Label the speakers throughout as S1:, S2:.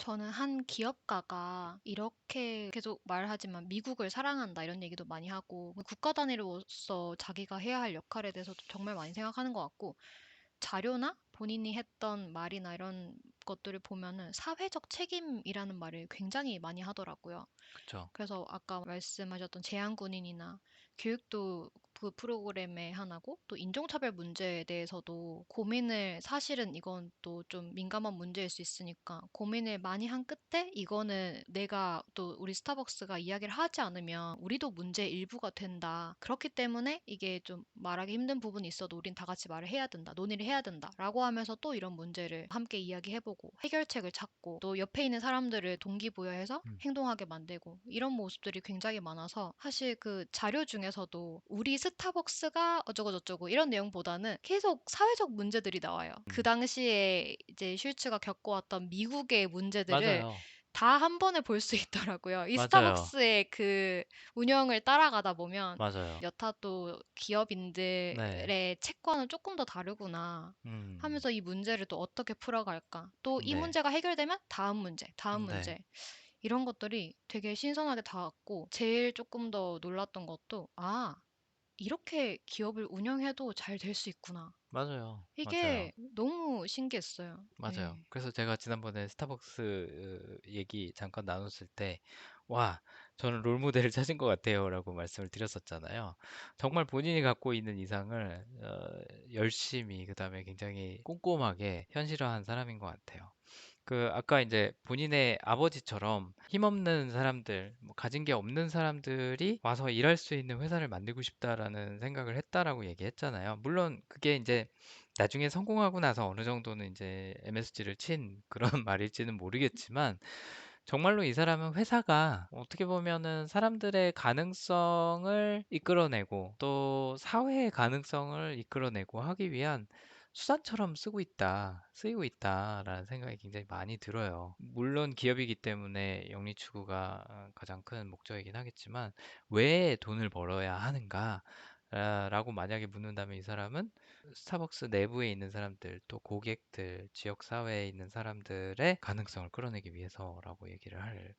S1: 저는 한 기업가가 이렇게 계속 말하지만 미국을 사랑한다 이런 얘기도 많이 하고 국가 단위로서 자기가 해야 할 역할에 대해서도 정말 많이 생각하는 것 같고 자료나 본인이 했던 말이나 이런 것들을 보면은 사회적 책임이라는 말을 굉장히 많이 하더라고요.
S2: 그쵸.
S1: 그래서 아까 말씀하셨던 제한군인이나 교육도 그 프로그램의 하나고 또 인종차별 문제에 대해서도 고민을 사실은 이건 또 좀 민감한 문제일 수 있으니까 고민을 많이 한 끝에 이거는 내가 또 우리 스타벅스가 이야기를 하지 않으면 우리도 문제의 일부가 된다. 그렇기 때문에 이게 좀 말하기 힘든 부분이 있어도 우린 다 같이 말을 해야 된다. 논의를 해야 된다. 라고 하면서 또 이런 문제를 함께 이야기해보고 해결책을 찾고 또 옆에 있는 사람들을 동기부여해서
S2: 음.
S1: 행동하게 만들고 이런 모습들이 굉장히 많아서 사실 그 자료 중에서도 우리 스타벅스가 어쩌고저쩌고 이런 내용보다는 계속 사회적 문제들이 나와요. 그
S2: 음.
S1: 당시에 이제 슐츠가 겪어왔던 미국의 문제들을
S2: 맞아요.
S1: 다 한 번에 볼 수 있더라고요. 이
S2: 맞아요.
S1: 스타벅스의 그 운영을 따라가다 보면
S2: 맞아요.
S1: 여타 또
S2: 네.
S1: 기업인들의 채권은 조금 더 다르구나
S2: 음.
S1: 하면서 이 문제를 또 어떻게 풀어갈까. 또 이
S2: 네.
S1: 문제가 해결되면 다음 문제, 다음
S2: 네.
S1: 문제. 이런 것들이 되게 신선하게 다가왔고, 제일 조금 더 놀랐던 것도, 아, 이렇게 기업을 운영해도 잘 될 수 있구나.
S2: 맞아요. 맞아요.
S1: 이게 너무 신기했어요.
S2: 맞아요.
S1: 네.
S2: 그래서 제가 지난번에 스타벅스 얘기 잠깐 나눴을 때, 와, 저는 롤모델을 찾은 것 같아요. 라고 말씀을 드렸었잖아요. 정말 본인이 갖고 있는 이상을 열심히, 그 다음에 굉장히 꼼꼼하게 현실화한 사람인 것 같아요. 그 아까 이제 본인의 아버지처럼 힘없는 사람들, 뭐 가진 게 없는 사람들이 와서 일할 수 있는 회사를 만들고 싶다라는 생각을 했다라고 얘기했잖아요. 물론 그게 이제 나중에 성공하고 나서 어느 정도는 이제 MSG를 친 그런 말일지는 모르겠지만 정말로 이 사람은 회사가 어떻게 보면은 사람들의 가능성을 이끌어내고 또 사회의 가능성을 이끌어내고 하기 위한 수단처럼 쓰이고 있다라는 생각이 굉장히 많이 들어요. 물론 기업이기 때문에 영리 추구가 가장 큰 목적이긴 하겠지만 왜 돈을 벌어야 하는가? 라고 만약에 묻는다면 이 사람은 스타벅스 내부에 있는 사람들, 또 고객들, 지역 사회에 있는 사람들의 가능성을 끌어내기 위해서라고 얘기를 할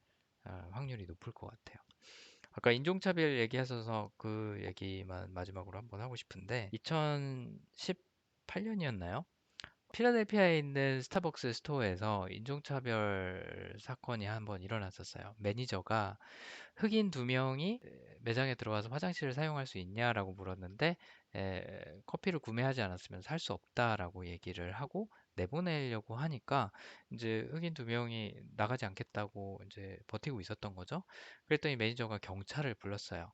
S2: 확률이 높을 것 같아요. 아까 인종차별 얘기하셔서 그 얘기만 마지막으로 한번 하고 싶은데 2018년이었나요? 필라델피아에 있는 스타벅스 스토어에서 인종차별 사건이 한번 일어났었어요. 매니저가 흑인 두 명이 매장에 들어와서 화장실을 사용할 수 있냐라고 물었는데 커피를 구매하지 않았으면 살 수 없다라고 얘기를 하고 내보내려고 하니까 이제 흑인 두 명이 나가지 않겠다고 이제 버티고 있었던 거죠. 그랬더니 매니저가 경찰을 불렀어요.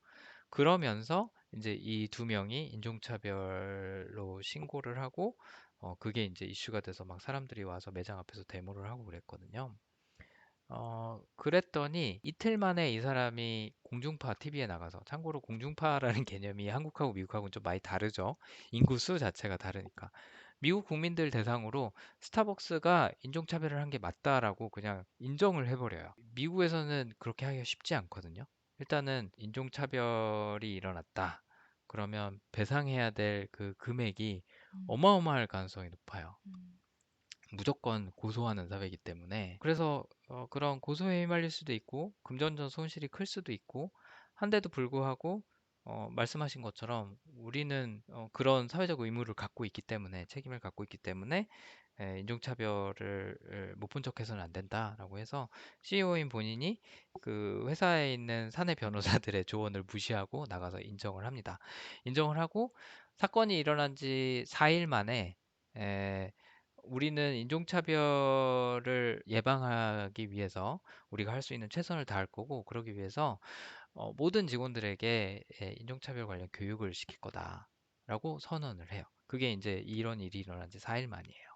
S2: 그러면서 이제 이 두 명이 인종차별로 신고를 하고 그게 이제 이슈가 돼서 막 사람들이 와서 매장 앞에서 데모를 하고 그랬거든요. 그랬더니 이틀 만에 이 사람이 공중파 TV에 나가서, 참고로 공중파라는 개념이 한국하고 미국하고는 좀 많이 다르죠. 인구수 자체가 다르니까. 미국 국민들 대상으로 스타벅스가 인종차별을 한 게 맞다라고 그냥 인정을 해버려요. 미국에서는 그렇게 하기가 쉽지 않거든요. 일단은 인종차별이 일어났다. 그러면 배상해야 될 그 금액이
S1: 음,
S2: 어마어마할 가능성이 높아요.
S1: 음,
S2: 무조건 고소하는 사회이기 때문에. 그래서 그런 고소에 휘말릴 수도 있고 금전적 손실이 클 수도 있고 한데도 불구하고 말씀하신 것처럼 우리는 그런 사회적 의무를 갖고 있기 때문에, 책임을 갖고 있기 때문에 인종차별을 못 본 척해서는 안 된다라고 해서 CEO인 본인이 그 회사에 있는 사내 변호사들의 조언을 무시하고 나가서 인정을 합니다. 인정을 하고 사건이 일어난 지 4일 만에 에, 우리는 인종차별을 예방하기 위해서 우리가 할 수 있는 최선을 다할 거고, 그러기 위해서 모든 직원들에게 인종차별 관련 교육을 시킬 거다라고 선언을 해요. 그게 이제 이런 일이 일어난 지 4일 만이에요.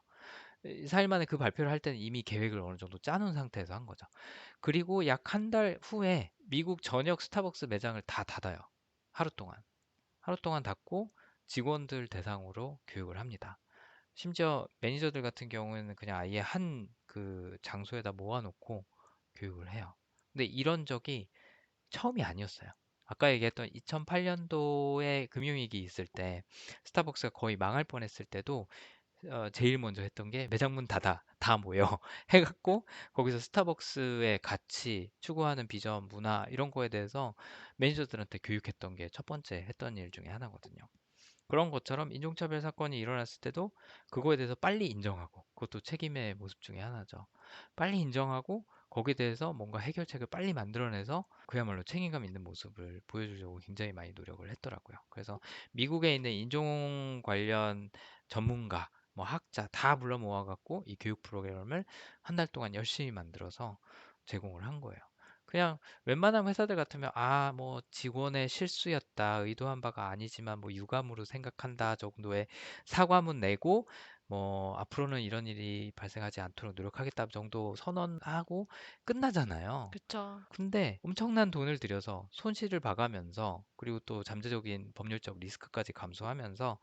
S2: 4일 만에 그 발표를 할 때는 이미 계획을 어느 정도 짜놓은 상태에서 한 거죠. 그리고 약 한 달 후에 미국 전역 스타벅스 매장을 다 닫아요. 하루 동안. 하루 동안 닫고 직원들 대상으로 교육을 합니다. 심지어 매니저들 같은 경우에는 그냥 아예 한 그 장소에다 모아놓고 교육을 해요. 근데 이런 적이 처음이 아니었어요. 아까 얘기했던 2008년도에 금융위기 있을 때 스타벅스가 거의 망할 뻔했을 때도 제일 먼저 했던 게 매장 문 닫아 다 모여 해갖고 거기서 스타벅스의 가치 추구하는 비전 문화 이런 거에 대해서 매니저들한테 교육했던 게 첫 번째 했던 일 중에 하나거든요. 그런 것처럼 인종차별 사건이 일어났을 때도 그거에 대해서 빨리 인정하고 그것도 책임의 모습 중에 하나죠. 빨리 인정하고 거기에 대해서 뭔가 해결책을 빨리 만들어내서 그야말로 책임감 있는 모습을 보여주려고 굉장히 많이 노력을 했더라고요. 그래서 미국에 있는 인종 관련 전문가, 뭐 학자 다 불러 모아갖고 이 교육 프로그램을 한 달 동안 열심히 만들어서 제공을 한 거예요. 그냥 웬만한 회사들 같으면 뭐 직원의 실수였다. 의도한 바가 아니지만 뭐 유감으로 생각한다 정도의 사과문 내고 뭐 앞으로는 이런 일이 발생하지 않도록 노력하겠다 정도 선언하고 끝나잖아요.
S1: 그쵸.
S2: 근데 엄청난 돈을 들여서 손실을 봐가면서 그리고 또 잠재적인 법률적 리스크까지 감수하면서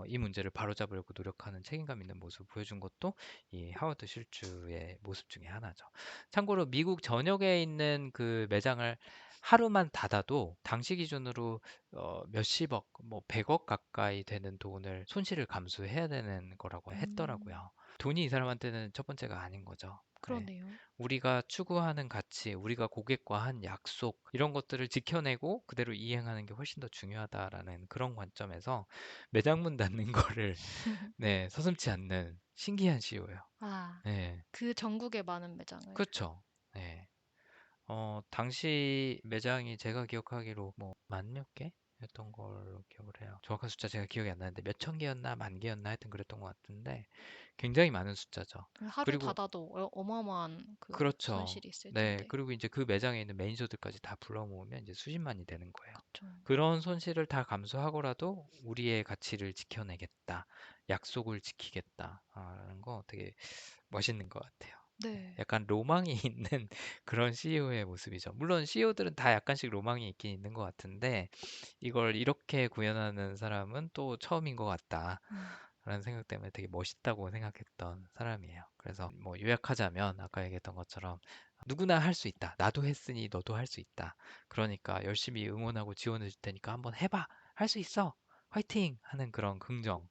S2: 이 문제를 바로잡으려고 노력하는 책임감 있는 모습을 보여준 것도 이 하워드 실주의 모습 중에 하나죠. 참고로 미국 전역에 있는 그 매장을 하루만 닫아도 당시 기준으로 몇십억, 뭐 100억 가까이 되는 돈을 손실을 감수해야 되는 거라고
S1: 음.
S2: 했더라고요. 돈이 이 사람한테는 첫 번째가 아닌 거죠. 네.
S1: 그러네요.
S2: 우리가 추구하는 가치, 우리가 고객과 한 약속, 이런 것들을 지켜내고 그대로 이행하는 게 훨씬 더 중요하다라는 그런 관점에서 매장 문 닫는 거를 네, 서슴지 않는 신기한 CEO예요.
S1: 아.
S2: 네,
S1: 그 전국의 많은 매장을.
S2: 그렇죠. 네. 당시 매장이 제가 기억하기로 뭐 만 몇 개였던 걸로 기억을 해요. 정확한 숫자 제가 기억이 안 나는데 몇 천 개였나 만 개였나 하여튼 그랬던 것 같은데 굉장히 많은 숫자죠.
S1: 하루
S2: 그리고
S1: 닫아도 어마어마한 그
S2: 그렇죠.
S1: 손실이 있을
S2: 네.
S1: 텐데.
S2: 그리고 이제 그 매장에 있는 매니저들까지 다 불러 모으면 이제 수십만이 되는 거예요.
S1: 그쵸.
S2: 그런 손실을 다 감수하고라도 우리의 가치를 지켜내겠다. 약속을 지키겠다. 라는 거 되게 멋있는 것 같아요. 네,
S1: 네.
S2: 약간 로망이 있는 그런 CEO의 모습이죠. 물론 CEO들은 다 약간씩 로망이 있긴 있는 것 같은데 이걸 이렇게 구현하는 사람은 또 처음인 것 같다.
S1: 음.
S2: 라는 생각 때문에 되게 멋있다고 생각했던 사람이에요. 그래서 뭐 요약하자면 아까 얘기했던 것처럼 누구나 할 수 있다. 나도 했으니 너도 할 수 있다. 그러니까 열심히 응원하고 지원해 줄 테니까 한번 해봐. 할 수 있어. 화이팅! 하는 그런 긍정.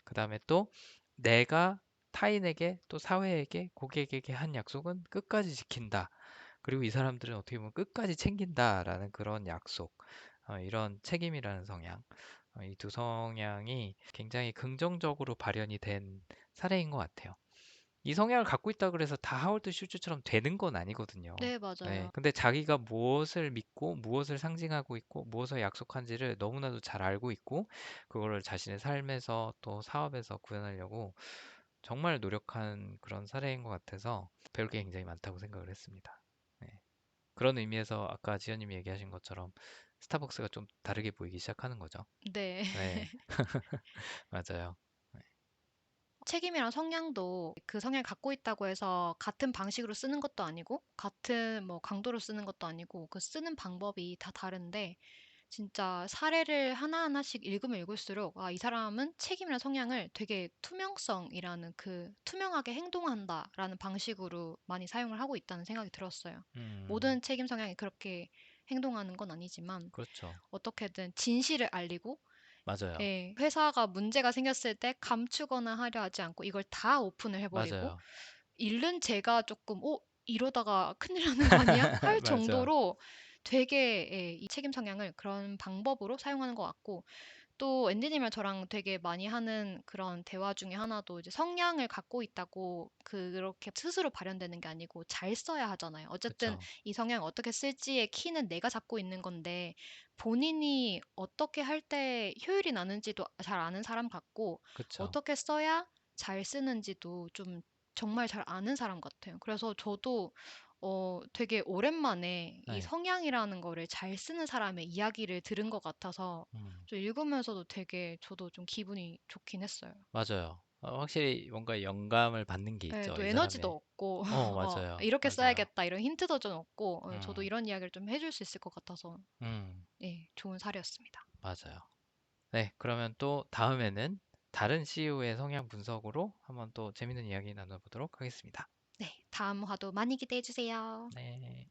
S2: 그 다음에 또 내가 타인에게 또 사회에게 고객에게 한 약속은 끝까지 지킨다. 그리고 이 사람들은 어떻게 보면 끝까지 챙긴다라는 그런 약속. 이런 책임이라는 성향. 이 두 성향이 굉장히 긍정적으로 발현이 된 사례인 것 같아요. 이 성향을 갖고 있다 그래서 다 하월드 슈즈처럼 되는 건 아니거든요.
S1: 네,
S2: 네.
S1: 맞아요.
S2: 근데 자기가 무엇을 믿고 무엇을 상징하고 있고 무엇을 약속한지를 너무나도 잘 알고 있고 그거를 자신의 삶에서 또 사업에서 구현하려고 정말 노력한 그런 사례인 것 같아서 배울 게 굉장히 많다고 생각을 했습니다. 네. 그런 의미에서 아까 지연님이 얘기하신 것처럼 스타벅스가 좀 다르게 보이기 시작하는 거죠.
S1: 네.
S2: 네, 맞아요. 네,
S1: 책임이랑 성향도 그 성향을 갖고 있다고 해서 같은 방식으로 쓰는 것도 아니고, 같은 뭐 강도로 쓰는 것도 아니고, 그 쓰는 방법이 다 다른데, 진짜 사례를 하나하나씩 읽으면 읽을수록, 이 사람은 책임이나 성향을 되게 투명성이라는 그 투명하게 행동한다라는 방식으로 많이 사용을 하고 있다는 생각이 들었어요.
S2: 음,
S1: 모든 책임 성향이 그렇게 행동하는 건 아니지만,
S2: 그렇죠.
S1: 어떻게든 진실을 알리고,
S2: 맞아요.
S1: 예, 회사가 문제가 생겼을 때 감추거나 하려 하지 않고 이걸 다 오픈을 해버리고,
S2: 맞아요.
S1: 잃는 제가 조금, 이러다가 큰일 나는 거 아니야? 할
S2: 맞아.
S1: 정도로 되게, 예, 이 책임 성향을 그런 방법으로 사용하는 것 같고, 또 앤디님이랑 저랑 되게 많이 하는 그런 대화 중에 하나도 이제 성향을 갖고 있다고 그렇게 스스로 발현되는 게 아니고 잘 써야 하잖아요. 어쨌든
S2: 그쵸.
S1: 이 성향을 어떻게 쓸지의 키는 내가 잡고 있는 건데 본인이 어떻게 할 때 효율이 나는지도 잘 아는 사람 같고
S2: 그쵸.
S1: 어떻게 써야 잘 쓰는지도 좀 정말 잘 아는 사람 같아요. 그래서 저도 되게 오랜만에 이
S2: 네.
S1: 성향이라는 거를 잘 쓰는 사람의 이야기를 들은 것 같아서
S2: 음,
S1: 좀 읽으면서도 되게 저도 좀 기분이 좋긴 했어요.
S2: 맞아요. 확실히 뭔가 영감을 받는 게
S1: 예,
S2: 있죠.
S1: 또
S2: 이
S1: 에너지도
S2: 사람의.
S1: 얻고,
S2: 맞아요.
S1: 이렇게
S2: 맞아요.
S1: 써야겠다, 이런 힌트도 좀 얻고, 저도
S2: 음,
S1: 이런 이야기를 좀 해줄 수 있을 것 같아서,
S2: 음,
S1: 예, 좋은 사례였습니다.
S2: 맞아요. 네, 그러면 또 다음에는 다른 CEO의 성향 분석으로 한번 또 재밌는 이야기 나눠보도록 하겠습니다.
S1: 네, 다음 화도 많이 기대해 주세요.
S2: 네.